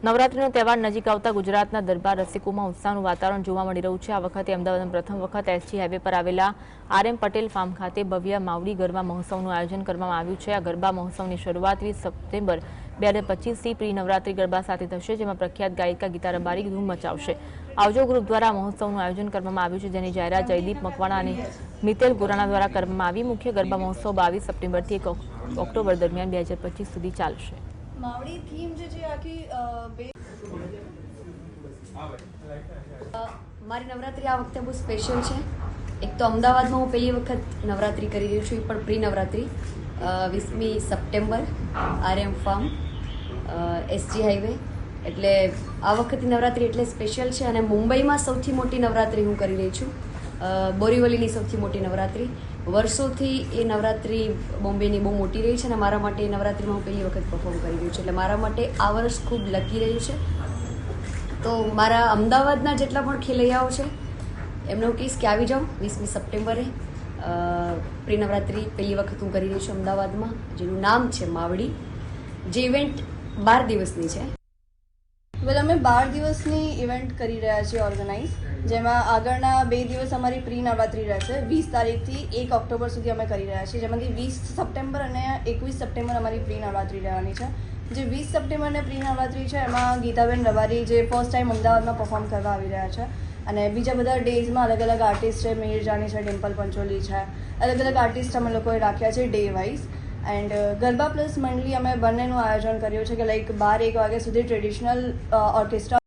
નવરાત્રીનો તહેવાર નજીક આવતા ગુજરાતના દરબાર રસિકોમાં ઉત્સાહનું વાતાવરણ જોવા મળી રહ્યું છે। આ વખતે અમદાવાદમાં પ્રથમ વખત એસજી હાઈવે પર આવેલા આર.એમ. પટેલ ફાર્મ ખાતે ભવ્ય માવડી ગરબા મહોત્સવનું આયોજન કરવામાં આવ્યું છે। આ ગરબા મહોત્સવની શરૂઆત 20 સપ્ટેમ્બર 2025થી પ્રી નવરાત્રી ગરબા સાથે થશે, જેમાં પ્રખ્યાત ગાયિકા ગીતા રબારી ધૂમ મચાવશે। આવજો ગ્રુપ દ્વારા મહોત્સવનું આયોજન કરવામાં આવ્યું છે, જેની જાહેરાત જયદીપ મકવાણા અને મિતેલ ગોરાણા દ્વારા કરવામાં આવી। મુખ્ય ગરબા મહોત્સવ 22 સપ્ટેમ્બરથી 1 ઓક્ટોબર દરમિયાન 2025 સુધી ચાલશે। માવડી થીમ જે આખી મારી નવરાત્રી આ વખતે બહુ સ્પેશિયલ છે। એક તો અમદાવાદમાં હું પહેલી વખત નવરાત્રી કરી રહી છું, એ પણ પ્રી નવરાત્રી 20મી September RM. Farm SG highway. એટલે આ વખતે નવરાત્રી એટલે સ્પેશિયલ છે। અને મુંબઈમાં સૌથી મોટી નવરાત્રી હું કરી રહી છું, બોરીવલીની સૌથી મોટી નવરાત્રી। વર્ષોથી એ નવરાત્રી બોમ્બેની બહુ મોટી રહી છે અને મારા માટે એ નવરાત્રીમાં હું પહેલી વખત પરફોર્મ કરી રહ્યું છું, એટલે મારા માટે આ વર્ષ ખૂબ લકી રહ્યું છે। તો મારા અમદાવાદના જેટલા પણ ખેલૈયાઓ છે એમને હું કહીશ કે આવી જાઓ 20મી સપ્ટેમ્બરે પ્રી નવરાત્રી પહેલી વખત હું કરી રહી છું અમદાવાદમાં, જેનું નામ છે માવડી, જે ઇવેન્ટ 12 દિવસની છે। વેલ અમે 12 દિવસની ઇવેન્ટ કરી રહ્યા છીએ ઓર્ગેનાઇઝ, જેમાં આગળના 2 દિવસ અમારી પ્રી નવરાત્રી રહેશે। 20 તારીખથી 1 ઓક્ટોબર સુધી અમે કરી રહ્યા છીએ, જેમાંથી 20 સપ્ટેમ્બર અને 21 સપ્ટેમ્બર અમારી પ્રી નવરાત્રી રહેવાની છે। જે 20 સપ્ટેમ્બરની પ્રી નવરાત્રી છે એમાં ગીતાબેન રબારી જે ફર્સ્ટ ટાઈમ અમદાવાદમાં પરફોર્મ કરવા આવી રહ્યા છે, અને બીજા બધા ડેઝમાં અલગ અલગ આર્ટિસ્ટ છે, મિહિર જાની છે, ડિમ્પલ પંચોલી છે, અલગ અલગ આર્ટિસ્ટ અમે લોકોએ રાખ્યા છે day wise. And garba plus મંડળી અમે બંનેનું આયોજન કર્યું છે કે લાઈક 12-1 વાગ્યા સુધી ટ્રેડિશનલ ઓર્કેસ્ટ્રા